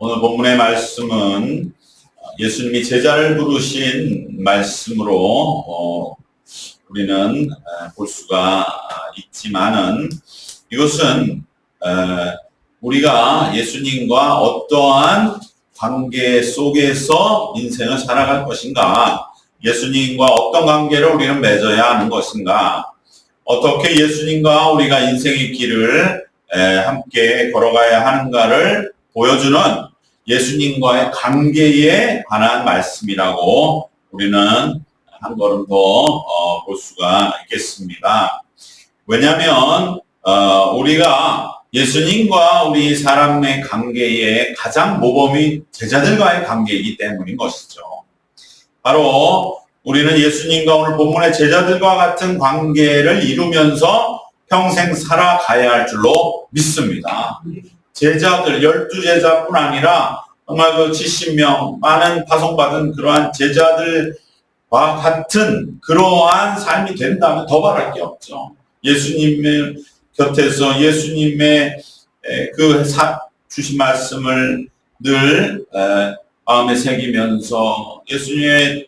오늘 본문의 말씀은 예수님이 제자를 부르신 말씀으로 우리는 볼 수가 있지만은 이것은 우리가 예수님과 어떠한 관계 속에서 인생을 살아갈 것인가, 예수님과 어떤 관계를 우리는 맺어야 하는 것인가, 어떻게 예수님과 우리가 인생의 길을 함께 걸어가야 하는가를 보여주는 예수님과의 관계에 관한 말씀이라고 우리는 한 걸음 더 볼 수가 있겠습니다. 왜냐하면 우리가 예수님과 우리 사람의 관계의 가장 모범이 제자들과의 관계이기 때문인 것이죠. 바로 우리는 예수님과 오늘 본문의 제자들과 같은 관계를 이루면서 평생 살아가야 할 줄로 믿습니다. 제자들, 12제자뿐 아니라 정말 그 70명, 많은 파송받은 그러한 제자들과 같은 그러한 삶이 된다면 더 바랄 게 없죠. 예수님의 곁에서 예수님의 주신 말씀을 늘 마음에 새기면서 예수님의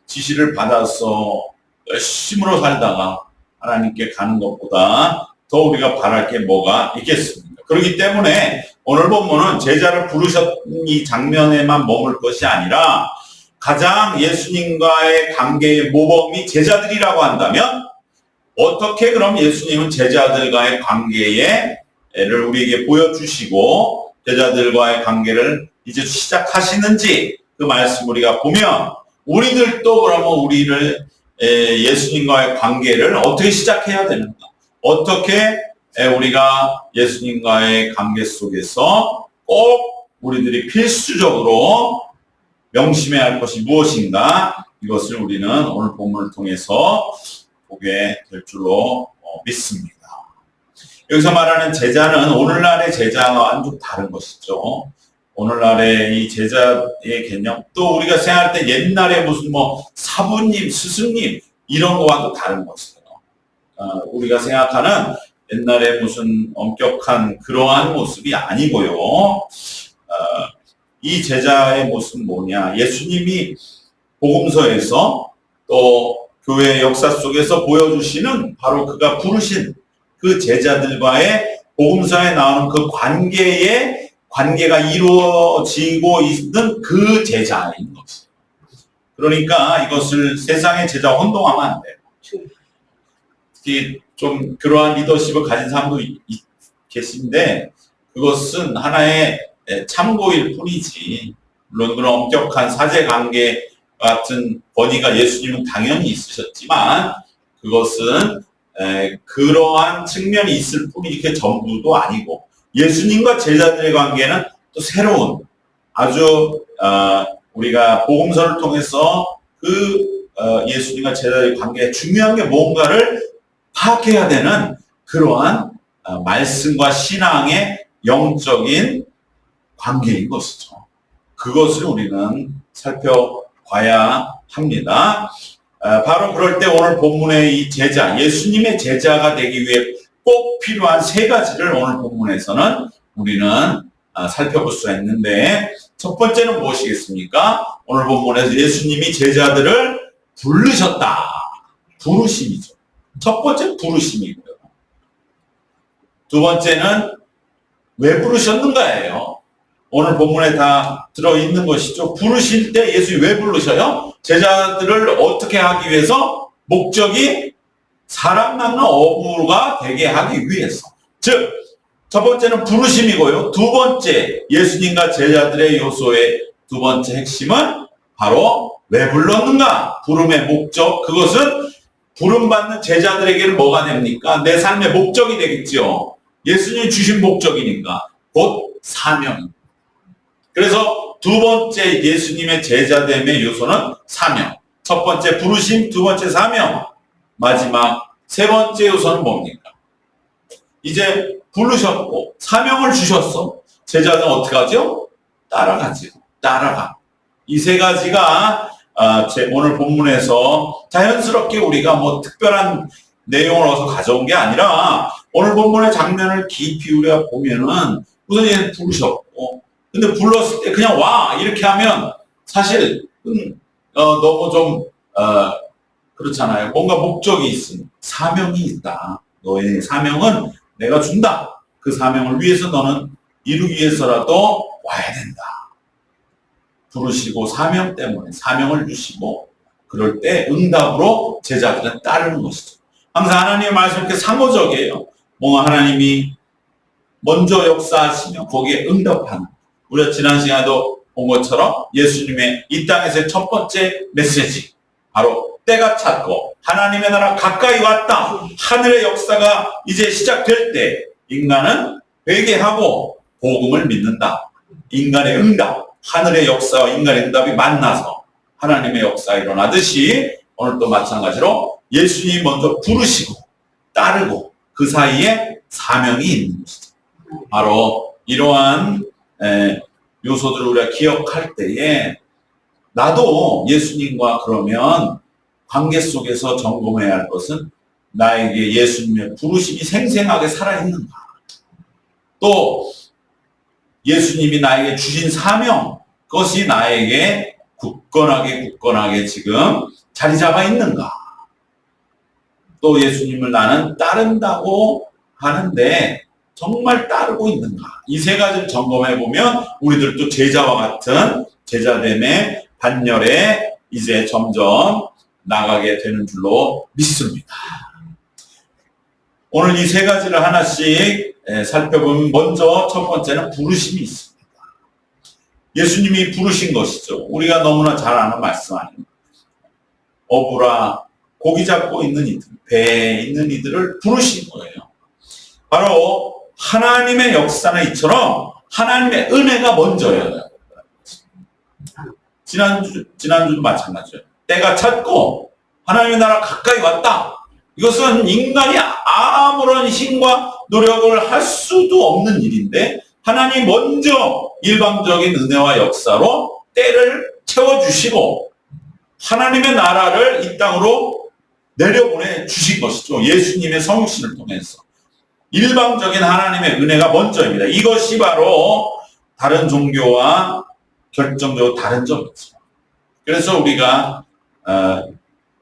지시를 받아서 열심으로 살다가 하나님께 가는 것보다 더 우리가 바랄 게 뭐가 있겠습니까? 그렇기 때문에 오늘 본문은 제자를 부르셨 이 장면에만 머물 것이 아니라 가장 예수님과의 관계의 모범이 제자들이라고 한다면 어떻게 그럼 예수님은 제자들과의 관계를 우리에게 보여주시고 제자들과의 관계를 이제 시작하시는지 그 말씀 우리가 보면 우리들도 그러면 우리를 예수님과의 관계를 어떻게 시작해야 되는가? 어떻게 우리가 예수님과의 관계 속에서 꼭 우리들이 필수적으로 명심해야 할 것이 무엇인가? 이것을 우리는 오늘 본문을 통해서 보게 될 줄로 믿습니다. 여기서 말하는 제자는 오늘날의 제자와는 좀 다른 것이죠. 오늘날의 이 제자의 개념, 또 우리가 생각할 때 옛날에 무슨 사부님, 스승님 이런 거와도 다른 것이에요. 우리가 생각하는 옛날에 무슨 엄격한 그러한 모습이 아니고요. 이 제자의 모습은 뭐냐? 예수님이 복음서에서 또 교회 역사 속에서 보여주시는 바로 그가 부르신 그 제자들과의 복음서에 나오는 그 관계가 이루어지고 있는 그 제자인 것이에요. 그러니까 이것을 세상의 제자와 혼동하면 안 돼요. 특히 좀 그러한 리더십을 가진 사람도 계신데 그것은 하나의 참고일 뿐이지, 물론 그런 엄격한 사제관계 같은 권위가 예수님은 당연히 있으셨지만 그것은 그러한 측면이 있을 뿐이지 그게 전부도 아니고, 예수님과 제자들의 관계는 또 새로운 아주 우리가 복음서를 통해서 예수님과 제자들의 관계에 중요한 게 뭔가를 파악해야 되는 그러한 말씀과 신앙의 영적인 관계인 것이죠. 그것을 우리는 살펴봐야 합니다. 바로 그럴 때 오늘 본문의 이 제자, 예수님의 제자가 되기 위해 꼭 필요한 세 가지를 오늘 본문에서는 우리는 살펴볼 수가 있는데, 첫 번째는 무엇이겠습니까? 오늘 본문에서 예수님이 제자들을 부르셨다. 부르심이죠. 첫 번째는 부르심이고요. 두 번째는 왜 부르셨는가예요. 오늘 본문에 다 들어있는 것이죠. 부르실 때 예수님이 왜 부르셔요? 제자들을 어떻게 하기 위해서? 목적이 사람 낳는 어부가 되게 하기 위해서. 즉, 첫 번째는 부르심이고요. 두 번째, 예수님과 제자들의 요소의 두 번째 핵심은 바로 왜 불렀는가? 부름의 목적. 그것은 부름받는 제자들에게는 뭐가 됩니까? 내 삶의 목적이 되겠죠. 예수님이 주신 목적이니까. 곧 사명. 그래서 두 번째 예수님의 제자됨의 요소는 사명. 첫 번째 부르심, 두 번째 사명. 마지막 세 번째 요소는 뭡니까? 이제 부르셨고 사명을 주셨어. 제자는 어떻게 하죠? 따라가죠. 따라가. 이 세 가지가 오늘 본문에서 자연스럽게 우리가 특별한 내용을 얻어서 가져온 게 아니라 오늘 본문의 장면을 깊이 우리가 보면은 우선 얘는 부르셨고 근데 불렀을 때 그냥 와 이렇게 하면 사실 너무 좀 그렇잖아요. 뭔가 목적이 있음, 사명이 있다. 너의 사명은 내가 준다. 그 사명을 위해서 너는 이루기 위해서라도 와야 된다. 부르시고 사명 때문에 사명을 주시고 그럴 때 응답으로 제자들은 따르는 것이죠. 항상 하나님의 말씀 이렇게 상호적이에요. 뭔가 하나님이 먼저 역사하시면 거기에 응답하는. 우리가 지난 시간에도 본 것처럼 예수님의 이 땅에서의 첫 번째 메시지 바로 때가 찼고 하나님의 나라 가까이 왔다. 하늘의 역사가 이제 시작될 때 인간은 회개하고 복음을 믿는다. 인간의 응답, 하늘의 역사와 인간의 응답이 만나서 하나님의 역사가 일어나듯이 오늘 또 마찬가지로 예수님이 먼저 부르시고 따르고 그 사이에 사명이 있는 것이죠. 바로 이러한 요소들을 우리가 기억할 때에 나도 예수님과 그러면 관계 속에서 점검해야 할 것은 나에게 예수님의 부르심이 생생하게 살아있는가. 또 예수님이 나에게 주신 사명, 그것이 나에게 굳건하게 지금 자리 잡아 있는가. 또 예수님을 나는 따른다고 하는데 정말 따르고 있는가. 이 세 가지를 점검해 보면 우리들도 제자와 같은 제자됨의 반열에 이제 점점 나가게 되는 줄로 믿습니다. 오늘 이 세 가지를 하나씩 살펴보면 먼저 첫 번째는 부르심이 있습니다. 예수님이 부르신 것이죠. 우리가 너무나 잘 아는 말씀 아닙니까? 어부라 고기 잡고 있는 이들, 배에 있는 이들을 부르신 거예요. 바로 하나님의 역사는 이처럼 하나님의 은혜가 먼저예요. 지난주도 마찬가지예요. 때가 찼고 하나님의 나라 가까이 왔다. 이것은 인간이 아무런 힘과 노력을 할 수도 없는 일인데 하나님 먼저 일방적인 은혜와 역사로 때를 채워주시고 하나님의 나라를 이 땅으로 내려보내 주신 것이죠. 예수님의 성육신을 통해서. 일방적인 하나님의 은혜가 먼저입니다. 이것이 바로 다른 종교와 결정적으로 다른 점이죠. 그래서 우리가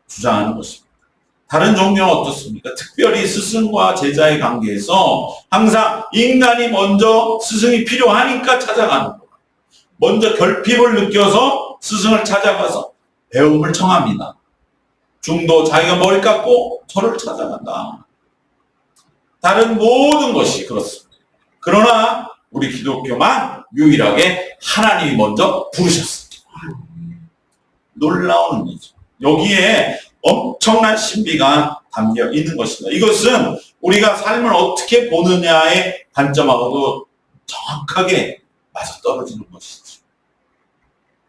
주장하는 것입니다. 다른 종교는 어떻습니까? 특별히 스승과 제자의 관계에서 항상 인간이 먼저 스승이 필요하니까 찾아가는 거예요. 먼저 결핍을 느껴서 스승을 찾아가서 배움을 청합니다. 중도 자기가 머리 깎고 저를 찾아간다. 다른 모든 것이 그렇습니다. 그러나 우리 기독교만 유일하게 하나님이 먼저 부르셨습니다. 놀라운 일이죠. 여기에 엄청난 신비가 담겨 있는 것입니다. 이것은 우리가 삶을 어떻게 보느냐의 관점하고도 정확하게 맞아떨어지는 것이죠.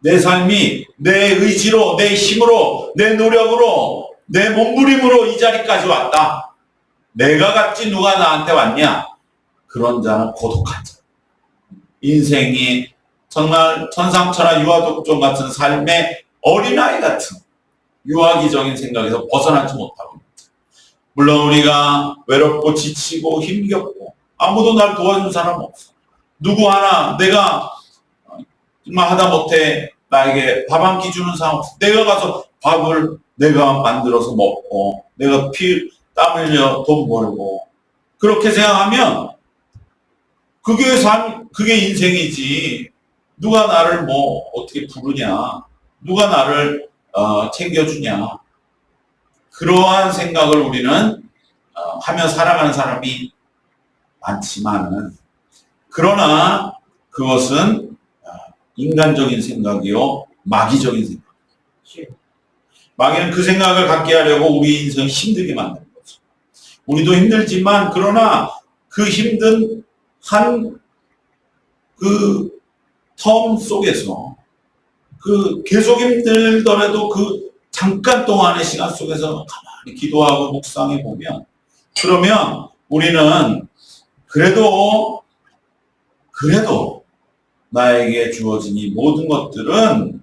내 삶이 내 의지로, 내 힘으로, 내 노력으로, 내 몸부림으로 이 자리까지 왔다. 내가 갔지 누가 나한테 왔냐? 그런 자는 고독한 자. 인생이 정말 천상천하 유아독존 같은 삶의 어린아이 같은 유아기적인 생각에서 벗어나지 못하고 있다. 물론 우리가 외롭고 지치고 힘겹고 아무도 날 도와준 사람 없어. 누구 하나 내가 정말 하다못해 나에게 밥 한 끼 주는 사람 없어. 내가 가서 밥을 내가 만들어서 먹고 내가 땀 흘려 돈 벌고 그렇게 생각하면 그게 인생이지. 누가 나를 뭐 어떻게 부르냐, 누가 나를 챙겨주냐. 그러한 생각을 우리는 하며 살아가는 사람이 많지만은 그러나 그것은 인간적인 생각이요 마귀적인 생각. 마귀는 그 생각을 갖게 하려고 우리 인생을 힘들게 만드는 거죠. 우리도 힘들지만 그러나 그 힘든 한 그 텀 속에서 계속 힘들더라도 그 잠깐 동안의 시간 속에서 가만히 기도하고 묵상해 보면 그러면 우리는 그래도 나에게 주어진 이 모든 것들은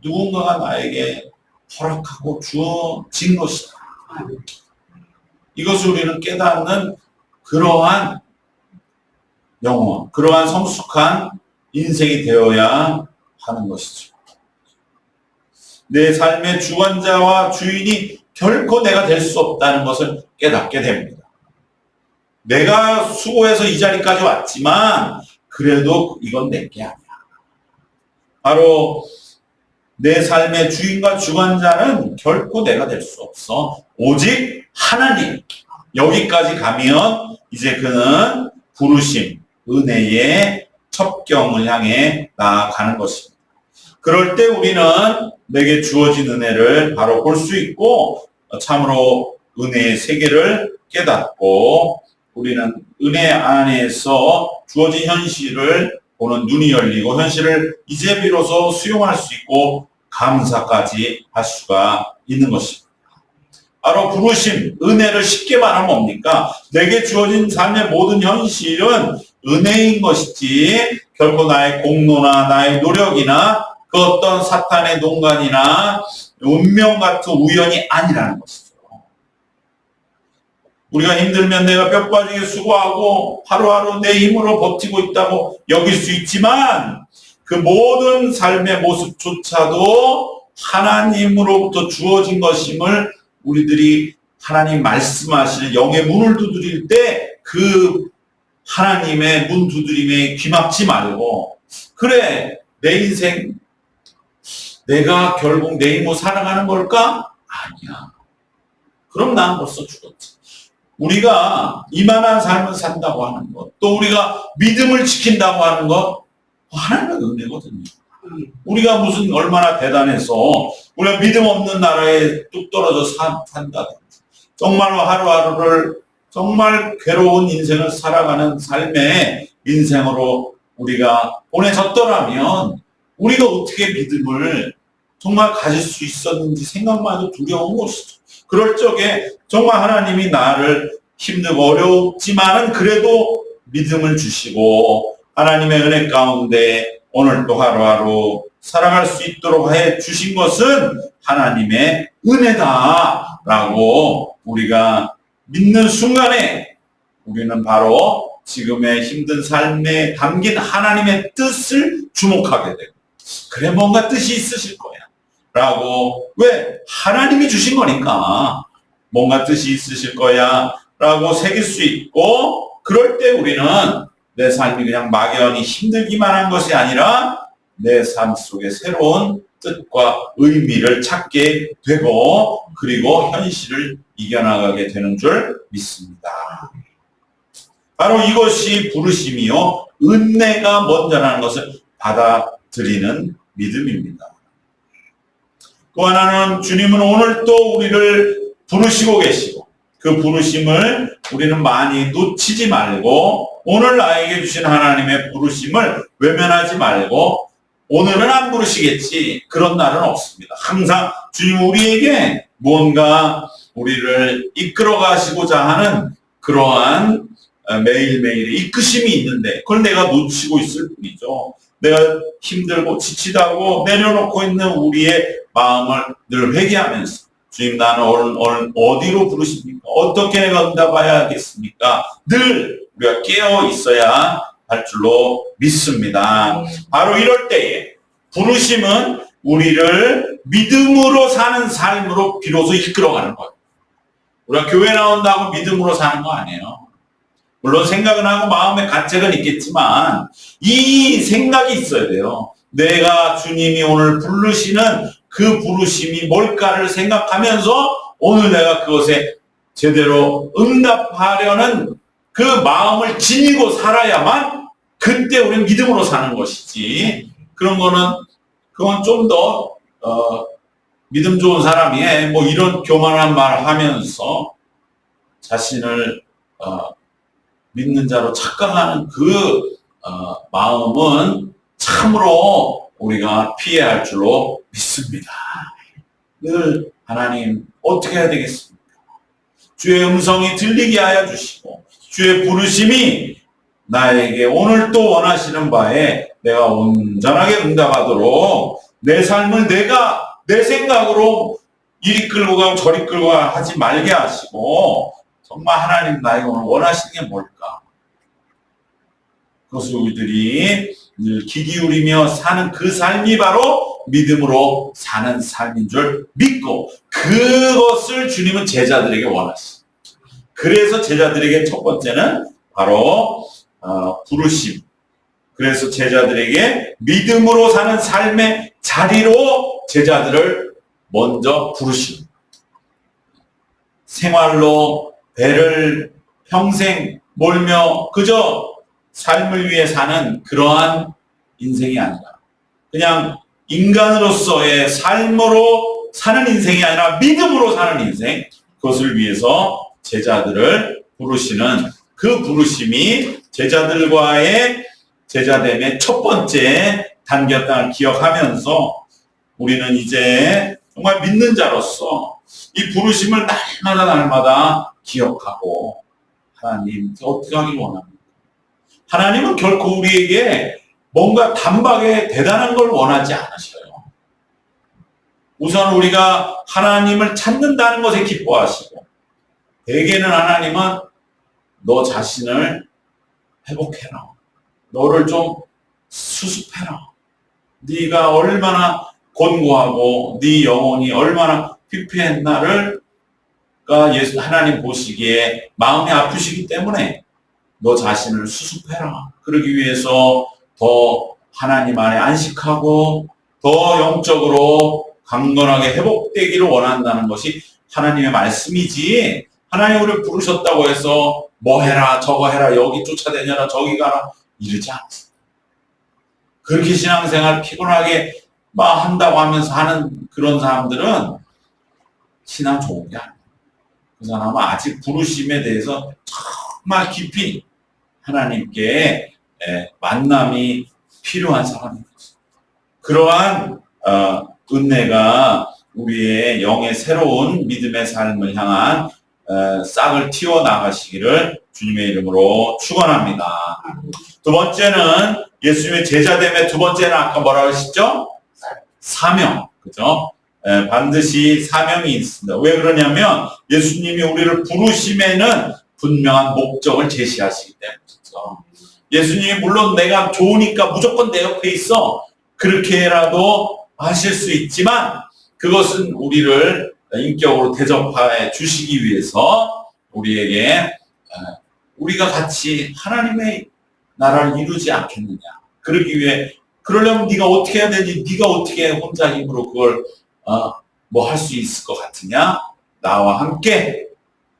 누군가가 나에게 허락하고 주어진 것이다. 이것을 우리는 깨닫는 그러한 영원, 그러한 성숙한 인생이 되어야 하는 것이죠. 내 삶의 주관자와 주인이 결코 내가 될 수 없다는 것을 깨닫게 됩니다. 내가 수고해서 이 자리까지 왔지만 그래도 이건 내게 아니야. 바로 내 삶의 주인과 주관자는 결코 내가 될 수 없어. 오직 하나님. 여기까지 가면 이제 그는 부르심, 은혜의 첩경을 향해 나아가는 것입니다. 그럴 때 우리는 내게 주어진 은혜를 바로 볼 수 있고 참으로 은혜의 세계를 깨닫고 우리는 은혜 안에서 주어진 현실을 보는 눈이 열리고 현실을 이제 비로소 수용할 수 있고 감사까지 할 수가 있는 것입니다. 바로 부르심, 은혜를 쉽게 말하면 뭡니까? 내게 주어진 삶의 모든 현실은 은혜인 것이지 결코 나의 공로나 나의 노력이나 그 어떤 사탄의 농간이나 운명 같은 우연이 아니라는 것이죠. 우리가 힘들면 내가 뼈 빠지게 수고하고 하루하루 내 힘으로 버티고 있다고 여길 수 있지만 그 모든 삶의 모습조차도 하나님으로부터 주어진 것임을 우리들이 하나님 말씀하시는 영의 문을 두드릴 때 그 하나님의 문 두드림에 귀막지 말고 그래 내 인생 내가 결국 내 힘으로 살아가는 걸까? 아니야. 그럼 난 벌써 죽었지. 우리가 이만한 삶을 산다고 하는 것, 또 우리가 믿음을 지킨다고 하는 것, 하나님의 은혜거든요. 우리가 무슨 얼마나 대단해서 우리가 믿음 없는 나라에 뚝 떨어져 산다든지 정말로 하루하루를 정말 괴로운 인생을 살아가는 삶의 인생으로 우리가 보내졌더라면 우리가 어떻게 믿음을 정말 가질 수 있었는지 생각만 해도 두려운 것이죠. 그럴 적에 정말 하나님이 나를 힘들고 어렵지만은 그래도 믿음을 주시고 하나님의 은혜 가운데 오늘도 하루하루 살아갈 수 있도록 해 주신 것은 하나님의 은혜다라고 우리가 믿는 순간에 우리는 바로 지금의 힘든 삶에 담긴 하나님의 뜻을 주목하게 되고 그래 뭔가 뜻이 있으실 거야 라고 왜? 하나님이 주신 거니까 뭔가 뜻이 있으실 거야 라고 새길 수 있고 그럴 때 우리는 내 삶이 그냥 막연히 힘들기만 한 것이 아니라 내 삶 속에 새로운 뜻과 의미를 찾게 되고 그리고 현실을 이겨나가게 되는 줄 믿습니다. 바로 이것이 부르심이요 은혜가 먼저라는 것을 받아들이는 믿음입니다. 또 하나는 주님은 오늘 또 우리를 부르시고 계시고 그 부르심을 우리는 많이 놓치지 말고 오늘 나에게 주신 하나님의 부르심을 외면하지 말고 오늘은 안 부르시겠지 그런 날은 없습니다. 항상 주님 우리에게 무언가 우리를 이끌어 가시고자 하는 그러한 매일매일의 이끄심이 있는데 그걸 내가 놓치고 있을 뿐이죠. 내가 힘들고 지치다고 내려놓고 있는 우리의 마음을 늘 회개하면서 주님 나는 오늘 어디로 부르십니까? 어떻게 내가 응답해야겠습니까? 늘 우리가 깨어 있어야 할 줄로 믿습니다. 바로 이럴 때에 부르심은 우리를 믿음으로 사는 삶으로 비로소 이끌어가는 거예요. 우리가 교회 나온다고 믿음으로 사는 거 아니에요. 물론 생각은 하고 마음의 가책은 있겠지만 이 생각이 있어야 돼요. 내가 주님이 오늘 부르시는 그 부르심이 뭘까를 생각하면서 오늘 내가 그것에 제대로 응답하려는 그 마음을 지니고 살아야만 그때 우리는 믿음으로 사는 것이지 그건 좀 더 믿음 좋은 사람이 뭐 이런 교만한 말 하면서 자신을 믿는 자로 착각하는 그 마음은 참으로 우리가 피해야 할 줄로 믿습니다. 늘 하나님 어떻게 해야 되겠습니까? 주의 음성이 들리게 하여 주시고 주의 부르심이 나에게 오늘 또 원하시는 바에 내가 온전하게 응답하도록 내 삶을 내가 내 생각으로 이리 끌고 가고 저리 끌고 가고 하지 말게 하시고 정말 하나님 나에게 오늘 원하시는 게 뭘까? 그것을 우리들이 늘 귀 기울이며 사는 그 삶이 바로 믿음으로 사는 삶인 줄 믿고, 그것을 주님은 제자들에게 원하십니다. 그래서 제자들에게 첫 번째는 바로 부르심. 그래서 제자들에게 믿음으로 사는 삶의 자리로 제자들을 먼저 부르심. 생활로 배를 평생 몰며 그저 삶을 위해 사는 그러한 인생이 아니라, 그냥 인간으로서의 삶으로 사는 인생이 아니라 믿음으로 사는 인생, 그것을 위해서 제자들을 부르시는 그 부르심이 제자들과의 제자됨의 첫 번째 단계였다는 걸 기억하면서, 우리는 이제 정말 믿는 자로서 이 부르심을 날마다 기억하고, 하나님 어떻게 하길 원합니까? 하나님은 결코 우리에게 뭔가 단박에 대단한 걸 원하지 않으셔요. 우선 우리가 하나님을 찾는다는 것에 기뻐하시고, 대개는 하나님은 너 자신을 회복해라, 너를 좀 수습해라, 네가 얼마나 곤고하고 네 영혼이 얼마나 피폐했나를 하나님 보시기에 마음이 아프시기 때문에 너 자신을 수습해라. 그러기 위해서 더 하나님 안에 안식하고 더 영적으로 강건하게 회복되기를 원한다는 것이 하나님의 말씀이지, 하나님 우리를 부르셨다고 해서 뭐 해라 저거 해라 여기 쫓아다녀라 저기 가라 이러지 않습니다. 그렇게 신앙생활 피곤하게 막 한다고 하면서 하는 그런 사람들은 신앙 좋은 게 아니에요. 그 사람은 아직 부르심에 대해서 정말 깊이 하나님께 만남이 필요한 사람인 거죠. 그러한 은혜가 우리의 영의 새로운 믿음의 삶을 향한 싹을 틔워나가시기를 주님의 이름으로 축원합니다. 두 번째는 예수님의 제자됨의 두 번째는 아까 뭐라고 하셨죠? 사명. 그죠? 반드시 사명이 있습니다. 왜 그러냐면 예수님이 우리를 부르심에는 분명한 목적을 제시하시기 때문이죠. 예수님이 물론 내가 좋으니까 무조건 내 옆에 있어 그렇게라도 하실 수 있지만, 그것은 우리를 인격으로 대접해 주시기 위해서 우리에게 우리가 같이 하나님의 나라를 이루지 않겠느냐. 그러기 위해, 그러려면 네가 어떻게 해야 되니? 네가 어떻게 혼자 힘으로 그걸 뭐 할 수 있을 것 같으냐? 나와 함께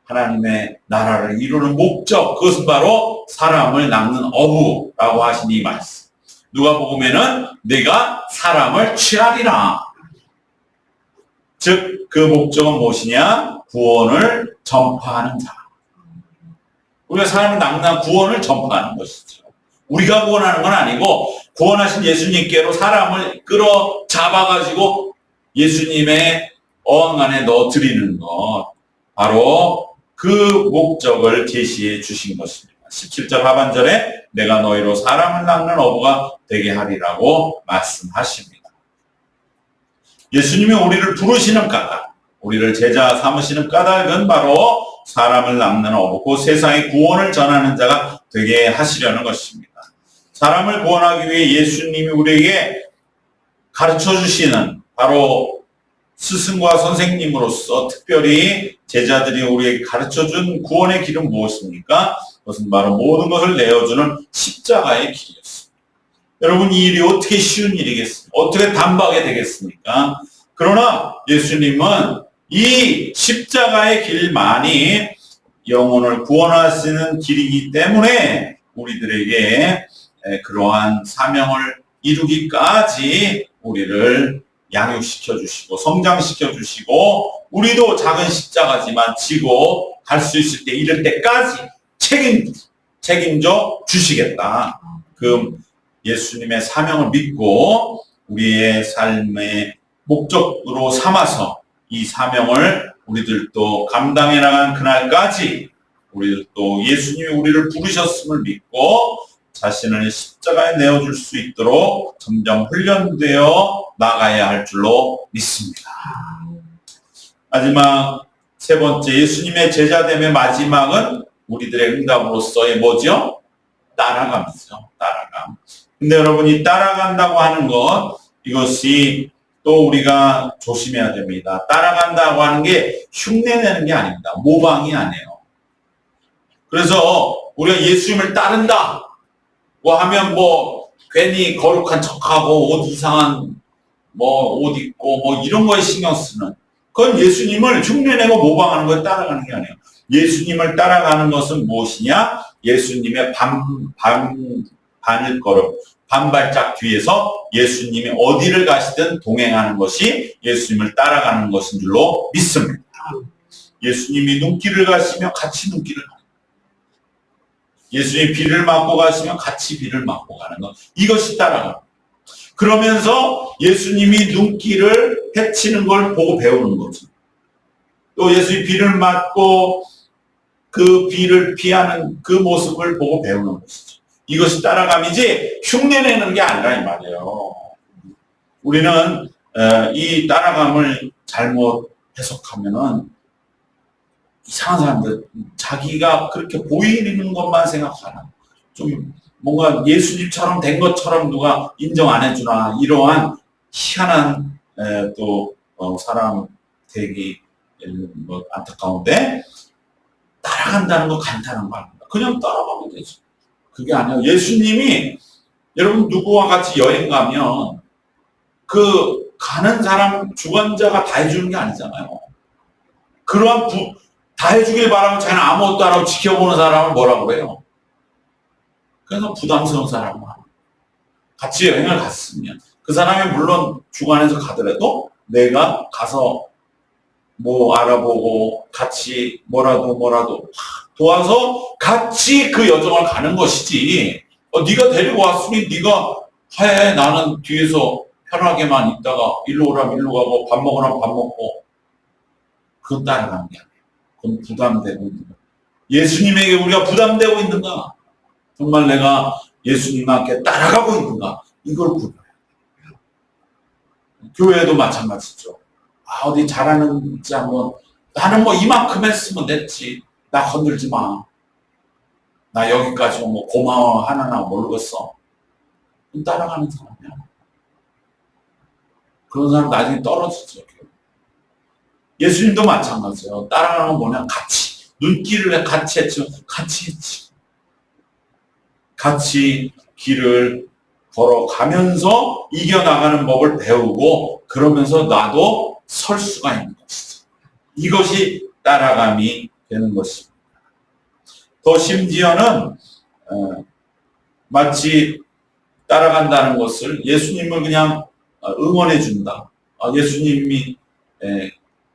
하나님의 나라를 이루는 목적, 그것은 바로 사람을 낚는 어부라고 하신 이 말씀. 누가복음에는 내가 사람을 취하리라. 즉 그 목적은 무엇이냐? 구원을 전파하는 자. 우리가 사람을 낚는 구원을 전파하는 것이죠. 우리가 구원하는 건 아니고 구원하신 예수님께로 사람을 끌어 잡아가지고 예수님의 어항 안에 넣어드리는 것, 바로 그 목적을 제시해 주신 것입니다. 17절 하반절에 내가 너희로 사람을 낚는 어부가 되게 하리라고 말씀하십니다. 예수님이 우리를 부르시는 까닭, 우리를 제자 삼으시는 까닭은 바로 사람을 낚는 어부, 그 세상의 구원을 전하는 자가 되게 하시려는 것입니다. 사람을 구원하기 위해 예수님이 우리에게 가르쳐 주시는, 바로 스승과 선생님으로서 특별히 제자들이 우리에게 가르쳐준 구원의 길은 무엇입니까? 그것은 바로 모든 것을 내어주는 십자가의 길이었습니다. 여러분, 이 일이 어떻게 쉬운 일이겠습니까? 어떻게 단박에 되겠습니까? 그러나 예수님은 이 십자가의 길만이 영혼을 구원하시는 길이기 때문에 우리들에게 그러한 사명을 이루기까지 우리를 양육시켜 주시고 성장시켜 주시고, 우리도 작은 십자가지만 지고 갈 수 있을 때, 이럴 때까지 책임져 주시겠다. 그 예수님의 사명을 믿고 우리의 삶의 목적으로 삼아서 이 사명을 우리들도 감당해 나간 그날까지 우리들도 예수님이 우리를 부르셨음을 믿고 자신을 십자가에 내어줄 수 있도록 점점 훈련되어 나가야 할 줄로 믿습니다. 마지막 세 번째, 예수님의 제자됨의 마지막은 우리들의 응답으로서의 뭐죠? 따라감이죠. 따라감. 근데 여러분, 이 따라간다고 하는 것, 이것이 또 우리가 조심해야 됩니다. 따라간다고 하는 게 흉내내는 게 아닙니다. 모방이 아니에요. 그래서 우리가 예수님을 따른다 하면 괜히 거룩한 척하고 옷 이상한 옷 입고 이런 거에 신경 쓰는, 그건 예수님을 흉내내고 모방하는 걸 따라가는 게 아니에요. 예수님을 따라가는 것은 무엇이냐? 예수님의 바늘걸음, 반발짝 뒤에서 예수님이 어디를 가시든 동행하는 것이 예수님을 따라가는 것인 줄로 믿습니다. 예수님이 눈길을 가시면 같이 눈길을 가는 것. 예수님이 비를 맞고 가시면 같이 비를 맞고 가는 것. 이것이 따라가는 것. 그러면서 예수님이 눈길을 헤치는 걸 보고 배우는 거죠. 또 예수님이 비를 맞고 그 비를 피하는 그 모습을 보고 배우는 것이죠. 이것이 따라감이지 흉내내는 게 아니라 이 말이에요. 우리는 이 따라감을 잘못 해석하면은 이상한 사람들, 자기가 그렇게 보이는 것만 생각하는, 좀 뭔가 예수님처럼 된 것처럼 누가 인정 안 해주나, 이러한 희한한 사람 되기 안타까운데, 따라간다는 거 간단한 거 아닙니다. 그냥 따라가면 되죠. 그게 아니에요. 예수님이 여러분 누구와 같이 여행 가면 그 가는 사람 주관자가 다 해주는 게 아니잖아요. 그러한 다 해주길 바라면 자기는 아무것도 안 하고 지켜보는 사람을 뭐라고 해요? 그래서 부담스러운 사람은 같이 여행을 갔으면 그 사람이 물론 주관해서 가더라도 내가 가서 알아보고 같이 뭐라도 도와서 같이 그 여정을 가는 것이지, 네가 데리고 왔으니 네가 해, 나는 뒤에서 편하게만 있다가 일로 오라면 일로 가고 밥 먹으라면 밥 먹고, 그건 따라가는 게 아니에요. 그건 부담되고 있는 거예요. 예수님에게 우리가 부담되고 있는가? 정말 내가 예수님과 함께 따라가고 있는가? 이걸 구별해야 돼요. 교회도 마찬가지죠. 어디 잘하는지 한번, 나는 이만큼 했으면 됐지. 나 건들지 마. 나 여기까지 고마워 하나 모르겠어. 따라가는 사람이야. 그런 사람 나중에 떨어지죠. 예수님도 마찬가지예요. 따라가는 건 뭐냐? 같이. 눈길을 같이 했죠. 같이 했지. 같이 길을 걸어가면서 이겨나가는 법을 배우고, 그러면서 나도 설 수가 있는 것이죠. 이것이 따라감이 되는 것입니다. 더 심지어는 마치 따라간다는 것을 예수님을 그냥 응원해 준다. 예수님이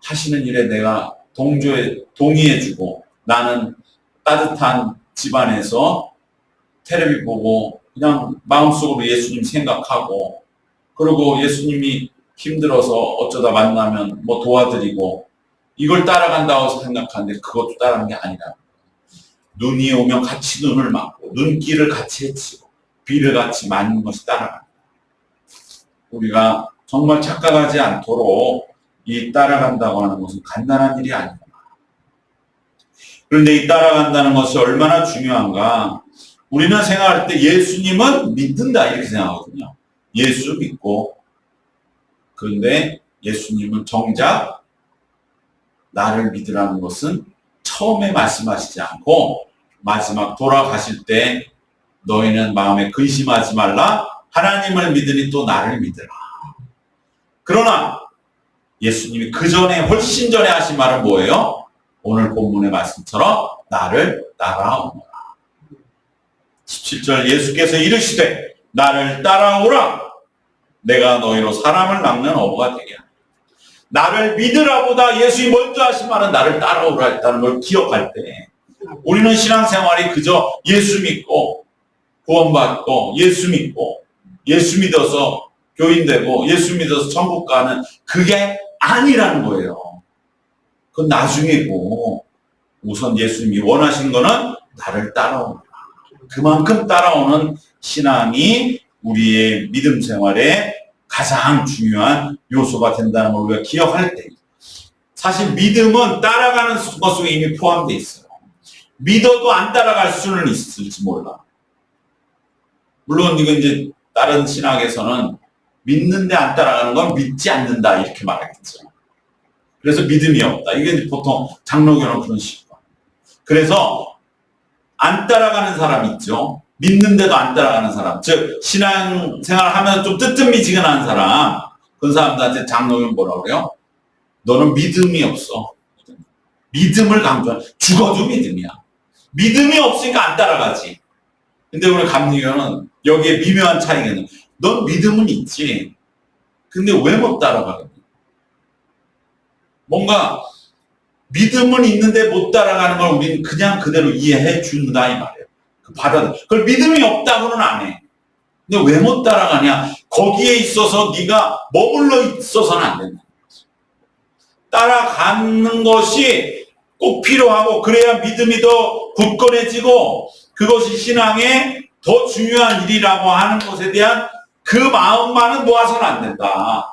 하시는 일에 내가 동의해 주고, 나는 따뜻한 집안에서 텔레비 보고 그냥 마음속으로 예수님 생각하고, 그리고 예수님이 힘들어서 어쩌다 만나면 도와드리고, 이걸 따라간다고 생각하는데 그것도 따라가는 게 아니라, 눈이 오면 같이 눈을 맞고 눈길을 같이 헤치고 비를 같이 맞는 것이 따라간다. 우리가 정말 착각하지 않도록 이 따라간다고 하는 것은 간단한 일이 아니다. 그런데 이 따라간다는 것이 얼마나 중요한가? 우리는 생각할 때 예수님은 믿는다 이렇게 생각하거든요. 예수 믿고, 그런데 예수님은 정작 나를 믿으라는 것은 처음에 말씀하시지 않고 마지막 돌아가실 때 너희는 마음에 근심하지 말라. 하나님을 믿으니 또 나를 믿으라. 그러나 예수님이 그 전에, 훨씬 전에 하신 말은 뭐예요? 오늘 본문의 말씀처럼 나를 따라오너라. 17절 예수께서 이르시되 나를 따라오라. 내가 너희로 사람을 낚는 어부가 되게 하리라. 나를 믿으라 보다 예수님이 먼저 하신 말은 나를 따라오라 했다는 걸 기억할 때, 우리는 신앙생활이 그저 예수 믿고 구원받고 예수 믿고 예수 믿어서 교인되고 예수 믿어서 천국 가는, 그게 아니라는 거예요. 그건 나중이고, 우선 예수님이 원하신 거는 나를 따라오라. 그만큼 따라오는 신앙이 우리의 믿음 생활에 가장 중요한 요소가 된다는 걸 우리가 기억할 때, 사실 믿음은 따라가는 것 속에 이미 포함되어 있어요. 믿어도 안 따라갈 수는 있을지 몰라. 물론 이거 이제 다른 신학에서는 믿는데 안 따라가는 건 믿지 않는다 이렇게 말하겠죠. 그래서 믿음이 없다. 이게 이제 보통 장로교는 그런 식으로. 그래서 안 따라가는 사람 있죠. 믿는데도 안 따라가는 사람. 즉 신앙생활 하면 좀 뜨뜻미지근한 사람. 그런 사람들한테 장로교는 뭐라 그래요? 너는 믿음이 없어. 믿음을 강조한. 죽어도 믿음이야. 믿음이 없으니까 안 따라가지. 근데 우리 감리교는 여기에 미묘한 차이겠네. 넌 믿음은 있지. 근데 왜 못 따라가겠니? 뭔가 믿음은 있는데 못 따라가는 걸 우리는 그냥 그대로 이해해 준다 이 말이에요. 그걸 믿음이 없다고는 안 해. 근데 왜 못 따라가냐? 거기에 있어서 네가 머물러 있어서는 안 된다. 따라가는 것이 꼭 필요하고 그래야 믿음이 더 굳건해지고 그것이 신앙의 더 중요한 일이라고 하는 것에 대한 그 마음만은 모아서는 안 된다.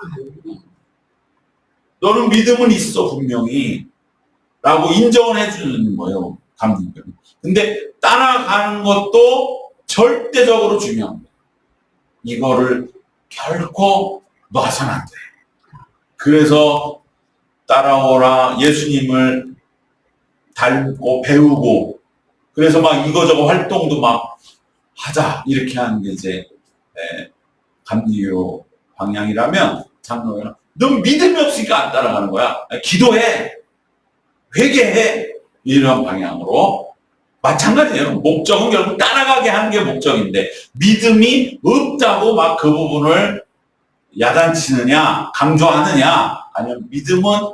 너는 믿음은 있어 분명히 라고 인정을 해주는 거예요. 감리교는. 근데 따라가는 것도 절대적으로 중요합니다. 이거를 결코 놔서는 안 돼. 그래서 따라오라 예수님을 닮고 배우고 그래서 막 이거저거 활동도 막 하자 이렇게 하는 게 이제 감리교 방향이라면 장로교는 넌 믿음이 없으니까 안 따라가는 거야. 기도해. 회개해. 이런 방향으로 마찬가지예요. 목적은 결국 따라가게 하는 게 목적인데 믿음이 없다고 막 그 부분을 야단치느냐 강조하느냐 아니면 믿음은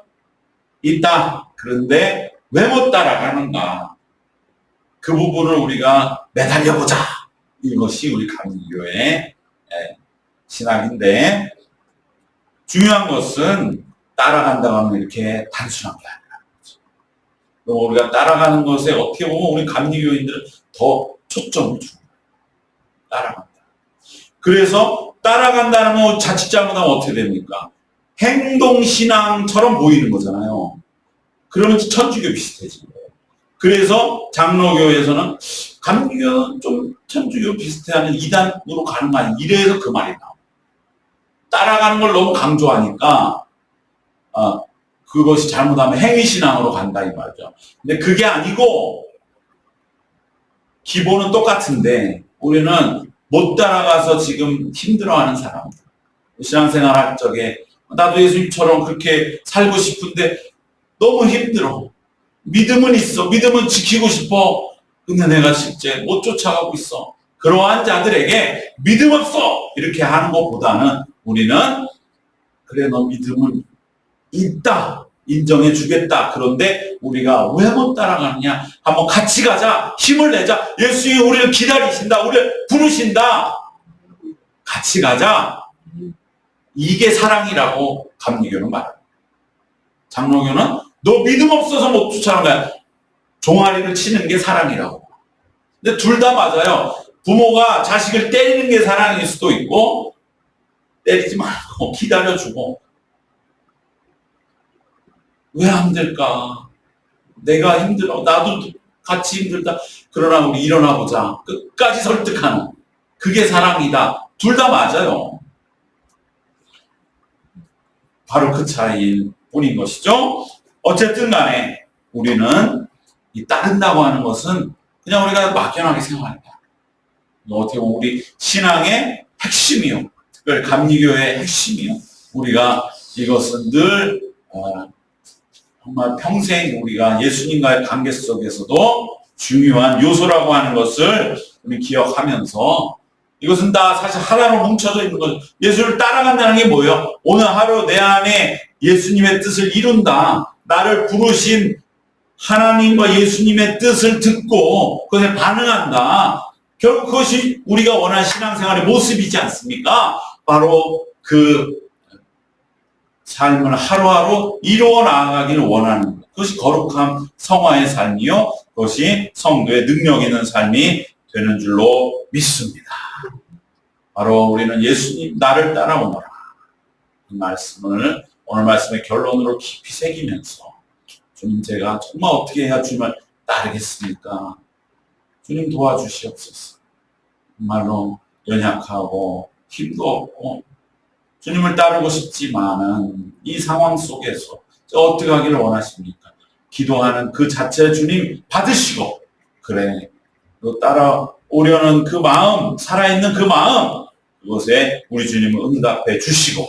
있다. 그런데 왜 못 따라가는가 그 부분을 우리가 매달려보자. 이것이 우리 감리교의 신학인데 중요한 것은 따라간다고 하면 이렇게 단순한 게 아니라 우리가 따라가는 것에 어떻게 보면 우리 감리교인들은 더 초점을 주고 따라간다. 그래서 따라간다는 건 자칫 잘못하면 어떻게 됩니까? 행동신앙처럼 보이는 거잖아요. 그러면 천주교 비슷해지는 거예요. 그래서 장로교에서는 감리교는 좀 천주교 비슷해하는 이단으로 가는 거 아니야. 이래서 그 말이 나와요. 따라가는 걸 너무 강조하니까 그것이 잘못하면 행위신앙으로 간다 이 말이죠. 근데 그게 아니고 기본은 똑같은데 우리는 못 따라가서 지금 힘들어하는 사람들. 신앙생활 할 적에 나도 예수님처럼 그렇게 살고 싶은데 너무 힘들어. 믿음은 있어. 믿음은 지키고 싶어. 근데 내가 실제 못 쫓아가고 있어. 그러한 자들에게 믿음 없어. 이렇게 하는 것보다는 우리는 그래 너 믿음은 있다. 인정해 주겠다. 그런데 우리가 왜 못 따라가느냐? 한번 같이 가자. 힘을 내자. 예수님이 우리를 기다리신다. 우리를 부르신다. 같이 가자. 이게 사랑이라고 감리교는 말합니다. 장로교는 너 믿음 없어서 못 쫓아가는 거야. 종아리를 치는 게 사랑이라고. 근데 둘 다 맞아요. 부모가 자식을 때리는 게 사랑일 수도 있고 때리지 말고 기다려주고 왜 안 될까? 내가 힘들어. 나도 같이 힘들다. 그러나 우리 일어나 보자. 끝까지 설득하는. 그게 사랑이다. 둘 다 맞아요. 바로 그 차이일 뿐인 것이죠. 어쨌든 간에 우리는 이 따른다고 하는 것은 그냥 우리가 막연하게 생각한다. 어떻게 보면 우리 신앙의 핵심이요. 특별히 감리교의 핵심이요. 우리가 이것은 늘 정말 평생 우리가 예수님과의 관계 속에서도 중요한 요소라고 하는 것을 우리 기억하면서 이것은 다 사실 하나로 뭉쳐져 있는 거죠. 예수를 따라간다는 게 뭐예요? 오늘 하루 내 안에 예수님의 뜻을 이룬다. 나를 부르신 하나님과 예수님의 뜻을 듣고 그것에 반응한다. 결국 그것이 우리가 원하는 신앙생활의 모습이지 않습니까? 바로 그 삶을 하루하루 이루어 나아가기를 원하는 것. 그것이 거룩한 성화의 삶이요. 그것이 성도의 능력 있는 삶이 되는 줄로 믿습니다. 바로 우리는 예수님 나를 따라오너라. 이 말씀을 오늘 말씀의 결론으로 깊이 새기면서 주님 제가 정말 어떻게 해야 주님을 따르겠습니까? 주님 도와주시옵소서. 정말로 연약하고 힘도 없고 주님을 따르고 싶지만은 이 상황 속에서 어떻게 하기를 원하십니까? 기도하는 그 자체 주님 받으시고 그래 너 따라오려는 그 마음 살아있는 그 마음 그것에 우리 주님은 응답해 주시고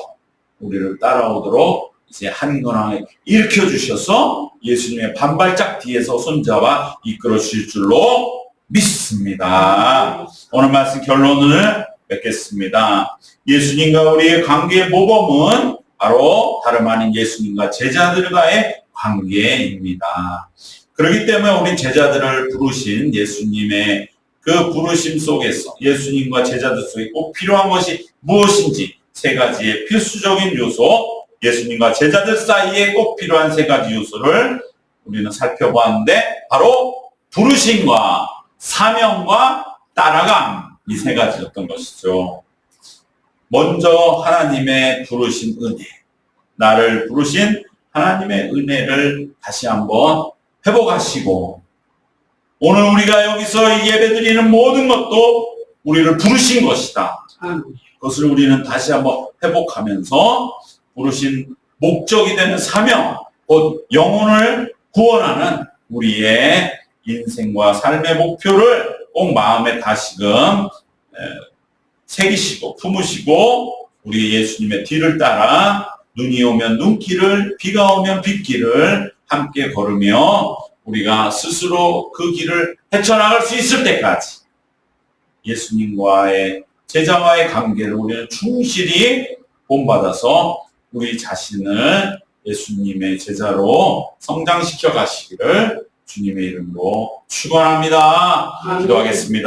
우리를 따라오도록 이제 한건하게 일으켜 주셔서 예수님의 반발짝 뒤에서 손잡아 이끌어 주실 줄로 믿습니다. 오늘 말씀 결론을 맺겠습니다. 예수님과 우리의 관계의 모범은 바로 다름 아닌 예수님과 제자들과의 관계입니다. 그렇기 때문에 우리 제자들을 부르신 예수님의 그 부르심 속에서 예수님과 제자들 속에 꼭 필요한 것이 무엇인지 세 가지의 필수적인 요소, 예수님과 제자들 사이에 꼭 필요한 세 가지 요소를 우리는 살펴보았는데 바로 부르심과 사명과 따라감 이 세 가지였던 것이죠. 먼저 하나님의 부르신 은혜, 나를 부르신 하나님의 은혜를 다시 한번 회복하시고 오늘 우리가 여기서 예배드리는 모든 것도 우리를 부르신 것이다. 그것을 우리는 다시 한번 회복하면서 부르신 목적이 되는 사명, 곧 영혼을 구원하는 우리의 인생과 삶의 목표를 꼭 마음에 다시금 새기시고 품으시고 우리 예수님의 뒤를 따라 눈이 오면 눈길을 비가 오면 빗길을 함께 걸으며 우리가 스스로 그 길을 헤쳐나갈 수 있을 때까지 예수님과의 제자와의 관계를 우리는 충실히 본받아서 우리 자신을 예수님의 제자로 성장시켜 가시기를 주님의 이름으로 축원합니다. 기도하겠습니다.